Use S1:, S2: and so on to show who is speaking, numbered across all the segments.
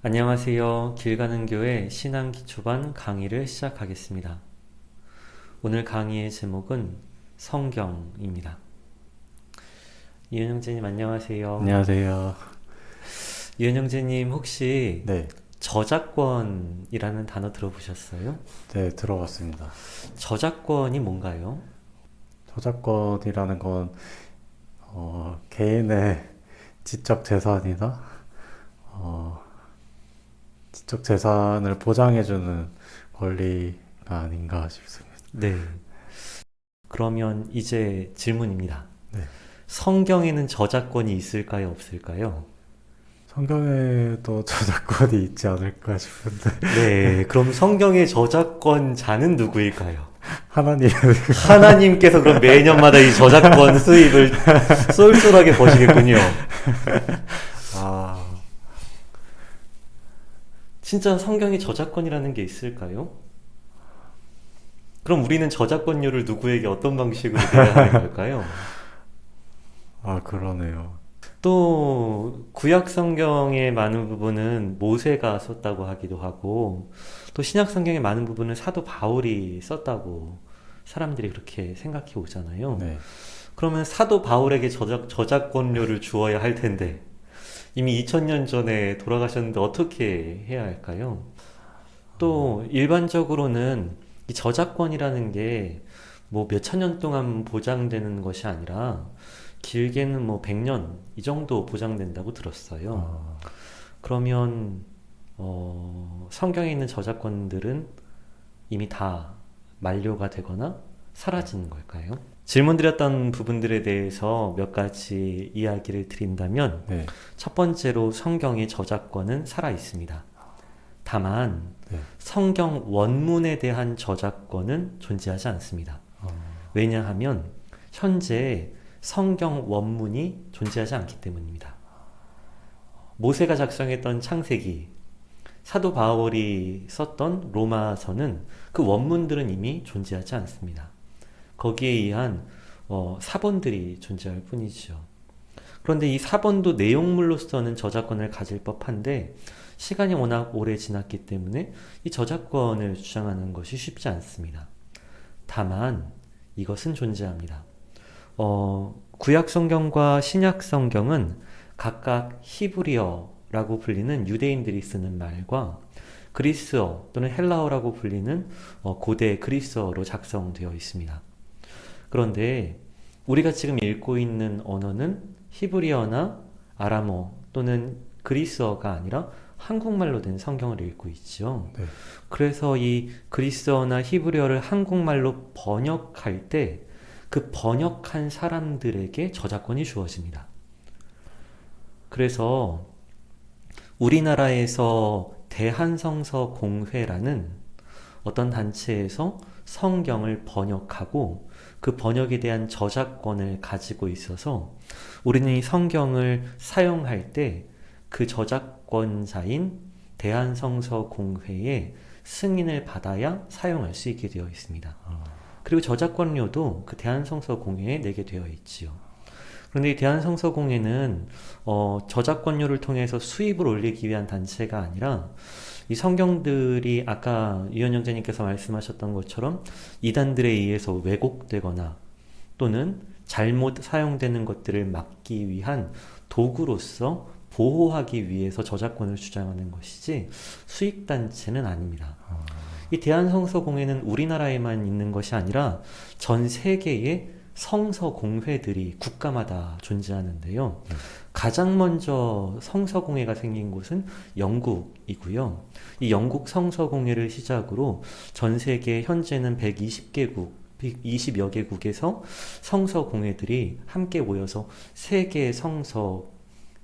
S1: 안녕하세요. 길 가는 교회 신앙 기초반 강의를 시작하겠습니다. 오늘 강의의 제목은 성경입니다. 이은영재님 안녕하세요.
S2: 안녕하세요.
S1: 이은영재님 혹시
S2: 네,
S1: 저작권이라는 단어 들어보셨어요?
S2: 네, 들어봤습니다.
S1: 저작권이 뭔가요?
S2: 저작권이라는 건, 개인의 지적 재산이나, 어, 지적 재산을 보장해주는 권리가 아닌가 싶습니다.
S1: 네. 그러면 이제 질문입니다.
S2: 네.
S1: 성경에는 저작권이 있을까요? 없을까요?
S2: 성경에도 저작권이 있지 않을까 싶은데,
S1: 네. 그럼 성경의 저작권자는 누구일까요?
S2: 하나님,
S1: 하나님께서 그럼 매년마다 이 저작권 수입을 쏠쏠하게 버시겠군요. 아, 진짜 성경에 저작권이라는 게 있을까요? 그럼 우리는 저작권료를 누구에게 어떤 방식으로 내야 하는 걸까요?
S2: 그러네요.
S1: 또 구약 성경의 많은 부분은 모세가 썼다고 하기도 하고 또 신약 성경의 많은 부분은 사도 바울이 썼다고 사람들이 그렇게 생각해 오잖아요.
S2: 네.
S1: 그러면 사도 바울에게 저작권료를 주어야 할 텐데 이미 2000년 전에 돌아가셨는데 어떻게 해야 할까요? 또 일반적으로는 이 저작권이라는 게 뭐 몇천 년 동안 보장되는 것이 아니라 길게는 뭐 100년 이 정도 보장된다고 들었어요.
S2: 어,
S1: 그러면 성경에 있는 저작권들은 이미 다 만료가 되거나 사라지는 걸까요? 질문 드렸던 부분들에 대해서 몇 가지 이야기를 드린다면
S2: 네,
S1: 첫 번째로 성경의 저작권은 살아 있습니다. 다만
S2: 네.
S1: 성경 원문에 대한 저작권은 존재하지 않습니다.
S2: 어,
S1: 왜냐하면 현재 성경 원문이 존재하지 않기 때문입니다. 모세가 작성했던 창세기, 사도 바울이 썼던 로마서는 그 원문들은 이미 존재하지 않습니다. 거기에 의한 사본들이 존재할 뿐이죠. 그런데 이 사본도 내용물로서는 저작권을 가질 법한데 시간이 워낙 오래 지났기 때문에 이 저작권을 주장하는 것이 쉽지 않습니다. 다만 이것은 존재합니다. 구약 성경과 신약 성경은 각각 히브리어라고 불리는 유대인들이 쓰는 말과 그리스어 또는 헬라어라고 불리는 고대 그리스어로 작성되어 있습니다. 그런데 우리가 지금 읽고 있는 언어는 히브리어나 아람어 또는 그리스어가 아니라 한국말로 된 성경을 읽고 있죠.
S2: 네.
S1: 그래서 이 그리스어나 히브리어를 한국말로 번역할 때 그 번역한 사람들에게 저작권이 주어집니다. 그래서 우리나라에서 대한성서 공회라는 어떤 단체에서 성경을 번역하고 그 번역에 대한 저작권을 가지고 있어서 우리는 이 성경을 사용할 때 그 저작권자인 대한성서 공회의 승인을 받아야 사용할 수 있게 되어 있습니다. 그리고 저작권료도 그 대한성서 공회에 내게 되어 있지요. 그런데 이 대한성서공회는 저작권료를 통해서 수입을 올리기 위한 단체가 아니라 이 성경들이 아까 유현영재님께서 말씀하셨던 것처럼 이단들에 의해서 왜곡되거나 또는 잘못 사용되는 것들을 막기 위한 도구로서 보호하기 위해서 저작권을 주장하는 것이지 수익단체는 아닙니다. 이 대한성서공회는 우리나라에만 있는 것이 아니라 전 세계의 성서공회들이 국가마다 존재하는데요. 가장 먼저 성서공회가 생긴 곳은 영국이고요. 이 영국 성서공회를 시작으로 전 세계 현재는 120개국, 120여 개국에서 성서공회들이 함께 모여서 세계 성서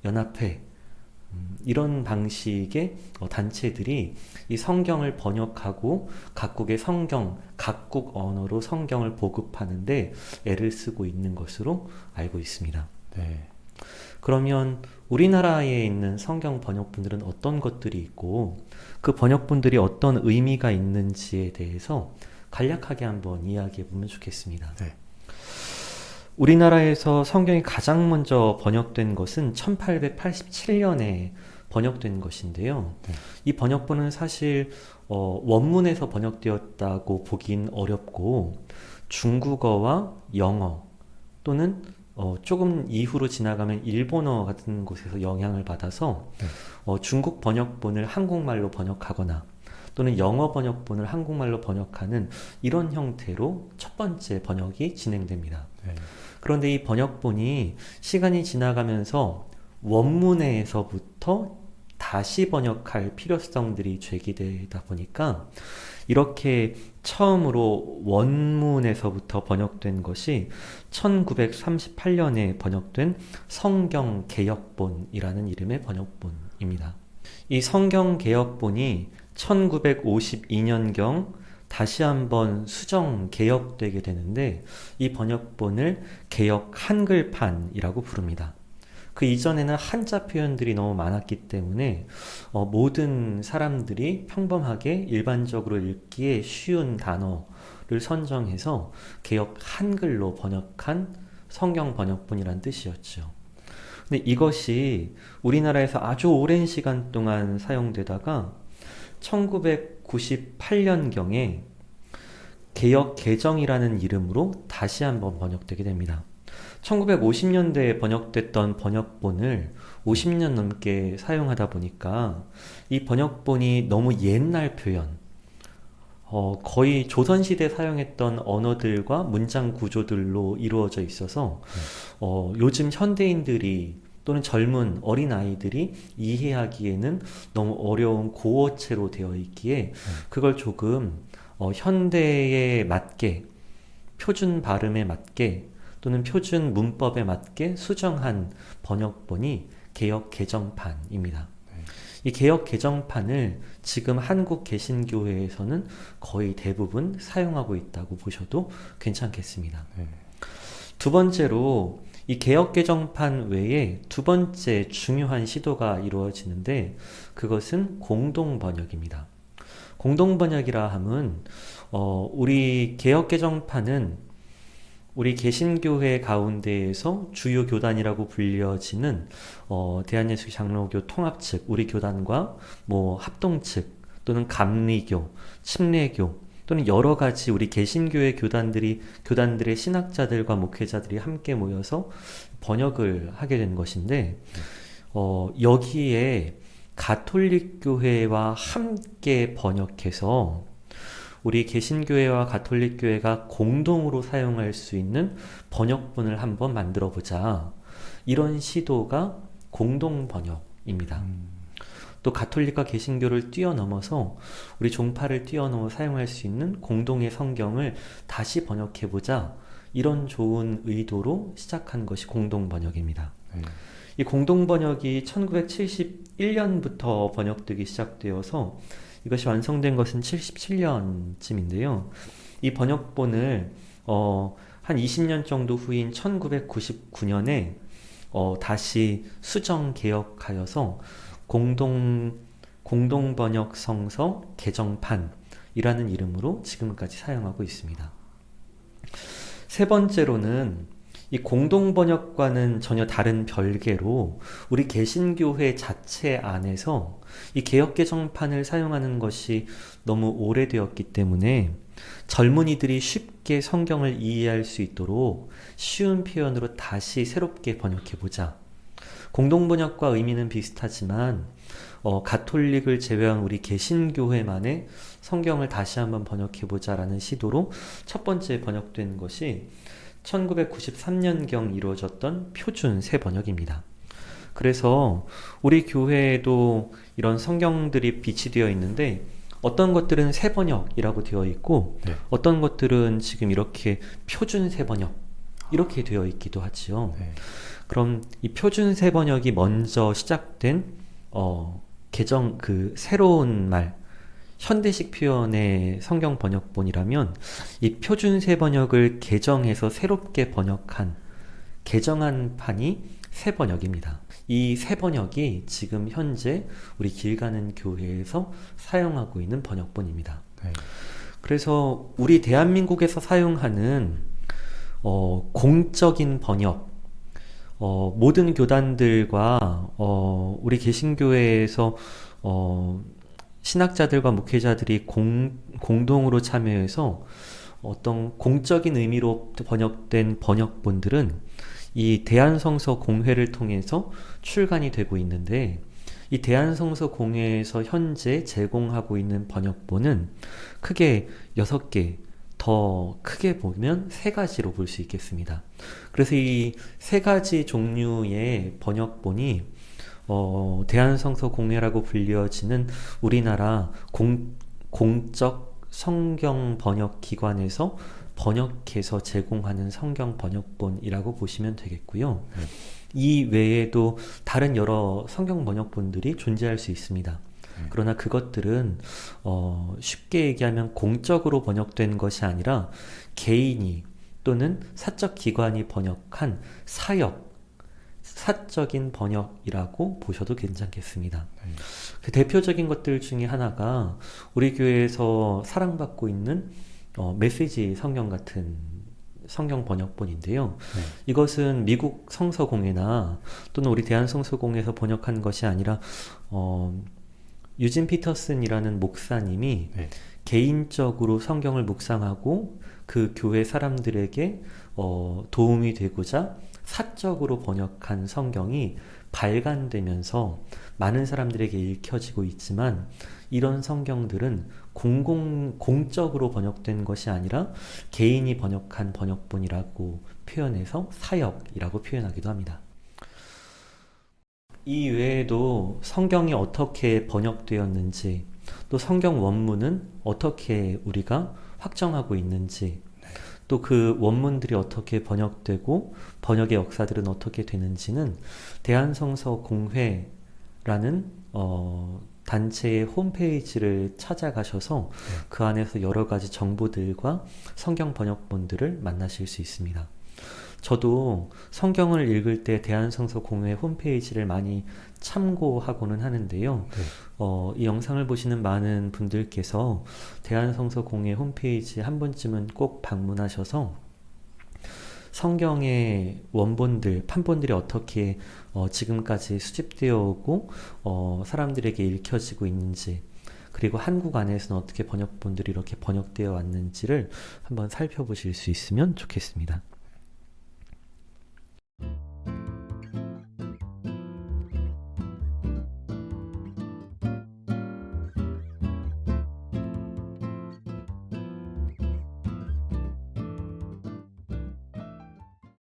S1: 연합회 이런 방식의 단체들이 이 성경을 번역하고 각국의 성경, 각국 언어로 성경을 보급하는데 애를 쓰고 있는 것으로 알고 있습니다.
S2: 네.
S1: 그러면 우리나라에 있는 성경 번역본들은 어떤 것들이 있고 그 번역본들이 어떤 의미가 있는지에 대해서 간략하게 한번 이야기해 보면 좋겠습니다.
S2: 네.
S1: 우리나라에서 성경이 가장 먼저 번역된 것은 1887년에 번역된 것인데요.
S2: 네.
S1: 이 번역본은 사실 원문에서 번역되었다고 보긴 어렵고 중국어와 영어 또는 조금 이후로 지나가면 일본어 같은 곳에서 영향을 받아서
S2: 네.
S1: 중국 번역본을 한국말로 번역하거나 또는 영어 번역본을 한국말로 번역하는 이런 형태로 첫 번째 번역이 진행됩니다.
S2: 네.
S1: 그런데 이 번역본이 시간이 지나가면서 원문에서부터 다시 번역할 필요성들이 제기되다 보니까 이렇게 처음으로 원문에서부터 번역된 것이 1938년에 번역된 성경개역본이라는 이름의 번역본입니다. 이 성경개역본이 1952년경 다시 한번 수정 개역되게 되는데 이 번역본을 개역 한글판이라고 부릅니다. 그 이전에는 한자 표현들이 너무 많았기 때문에 모든 사람들이 평범하게 일반적으로 읽기에 쉬운 단어를 선정해서 개역 한글로 번역한 성경 번역본이란 뜻이었죠. 근데 이것이 우리나라에서 아주 오랜 시간 동안 사용되다가 1998년경에 개역 개정이라는 이름으로 다시 한번 번역되게 됩니다. 1950년대에 번역됐던 번역본을 50년 넘게 사용하다 보니까 이 번역본이 너무 옛날 표현, 거의 조선시대 사용했던 언어들과 문장 구조들로 이루어져 있어서 요즘 현대인들이 또는 젊은 어린아이들이 이해하기에는 너무 어려운 고어체로 되어 있기에 그걸 조금 현대에 맞게 표준 발음에 맞게 또는 표준 문법에 맞게 수정한 번역본이 개역 개정판입니다. 이 개역 개정판을 지금 한국 개신교회에서는 거의 대부분 사용하고 있다고 보셔도 괜찮겠습니다. 두 번째로 이 개역 개정판 외에 두 번째 중요한 시도가 이루어지는데 그것은 공동 번역입니다. 공동 번역이라 함은 우리 개역 개정판은 우리 개신교회 가운데에서 주요 교단이라고 불려지는 대한예수교 장로교 통합 측, 우리 교단과 합동 측 또는 감리교, 침례교 또는 여러 가지 우리 개신교회 교단들의 신학자들과 목회자들이 함께 모여서 번역을 하게 된 것인데 여기에 가톨릭 교회와 함께 번역해서 우리 개신교회와 가톨릭 교회가 공동으로 사용할 수 있는 번역본을 한번 만들어 보자. 이런 시도가 공동 번역입니다. 또 가톨릭과 개신교를 뛰어넘어서 우리 종파를 뛰어넘어 사용할 수 있는 공동의 성경을 다시 번역해 보자. 이런 좋은 의도로 시작한 것이 공동 번역입니다. 이 공동 번역이 1971년부터 번역되기 시작되어서 이것이 완성된 것은 77년쯤인데요. 이 번역본을 한 20년 정도 후인 1999년에 다시 수정 개역하여서 공동 번역 성서 개정판이라는 이름으로 지금까지 사용하고 있습니다. 세 번째로는 이 공동 번역과는 전혀 다른 별개로 우리 개신교회 자체 안에서 이 개역 개정판을 사용하는 것이 너무 오래되었기 때문에 젊은이들이 쉽게 성경을 이해할 수 있도록 쉬운 표현으로 다시 새롭게 번역해보자. 공동 번역과 의미는 비슷하지만 가톨릭을 제외한 우리 개신교회만의 성경을 다시 한번 번역해보자라는 시도로 첫 번째 번역된 것이 1993년경 이루어졌던 표준 새 번역입니다. 그래서 우리 교회에도 이런 성경들이 비치되어 있는데 어떤 것들은 새 번역이라고 되어 있고 어떤 것들은 지금 이렇게 표준 새 번역 이렇게 되어 있기도 하지요. 그럼 이 표준 새 번역이 먼저 시작된 새로운 말 현대식 표현의 성경 번역본이라면 이 표준 새 번역을 개정해서 새롭게 개정한 판이 새 번역입니다. 이 새 번역이 지금 현재 우리 길 가는 교회에서 사용하고 있는 번역본입니다. 그래서 우리 대한민국에서 사용하는 공적인 번역, 모든 교단들과 우리 개신교회에서 신학자들과 목회자들이 공동으로 참여해서 어떤 공적인 의미로 번역된 번역본들은 이 대한성서 공회를 통해서 출간이 되고 있는데, 이 대한성서 공회에서 현재 제공하고 있는 번역본은 크게 6개, 더 크게 보면 3가지로 볼 수 있겠습니다. 그래서 이 3가지 종류의 번역본이 대한성서 공회라고 불려지는 우리나라 공적 성경 번역 기관에서 번역해서 제공하는 성경 번역본이라고 보시면 되겠고요. 이 외에도 다른 여러 성경 번역본들이 존재할 수 있습니다. 그러나 그것들은 쉽게 얘기하면 공적으로 번역된 것이 아니라 개인이 또는 사적 기관이 번역한 사적인 번역이라고 보셔도 괜찮겠습니다. 그 대표적인 것들 중에 하나가 우리 교회에서 사랑받고 있는 메시지 성경 같은 성경 번역본인데요. 이것은 미국 성서공회나 또는 우리 대한성서공회에서 번역한 것이 아니라 유진 피터슨이라는 목사님이 개인적으로 성경을 묵상하고 그 교회 사람들에게 도움이 되고자 사적으로 번역한 성경이 발간되면서 많은 사람들에게 읽혀지고 있지만, 이런 성경들은 공적으로 번역된 것이 아니라 개인이 번역한 번역본이라고 표현해서 사역이라고 표현하기도 합니다. 이 외에도 성경이 어떻게 번역되었는지, 또 성경 원문은 어떻게 우리가 확정하고 있는지, 또 그 원문들이 어떻게 번역되고 번역의 역사들은 어떻게 되는지는 대한성서공회라는 단체의 홈페이지를 찾아가셔서 그 안에서 여러 가지 정보들과 성경 번역본들을 만나실 수 있습니다. 저도 성경을 읽을 때 대한성서공회 홈페이지를 많이 참고하고는 하는데요. 이 영상을 보시는 많은 분들께서 대한성서공회 홈페이지 한 번쯤은 꼭 방문하셔서 성경의 원본들, 판본들이 어떻게 지금까지 수집되어 오고 사람들에게 읽혀지고 있는지, 그리고 한국 안에서는 어떻게 번역본들이 이렇게 번역되어 왔는지를 한번 살펴보실 수 있으면 좋겠습니다.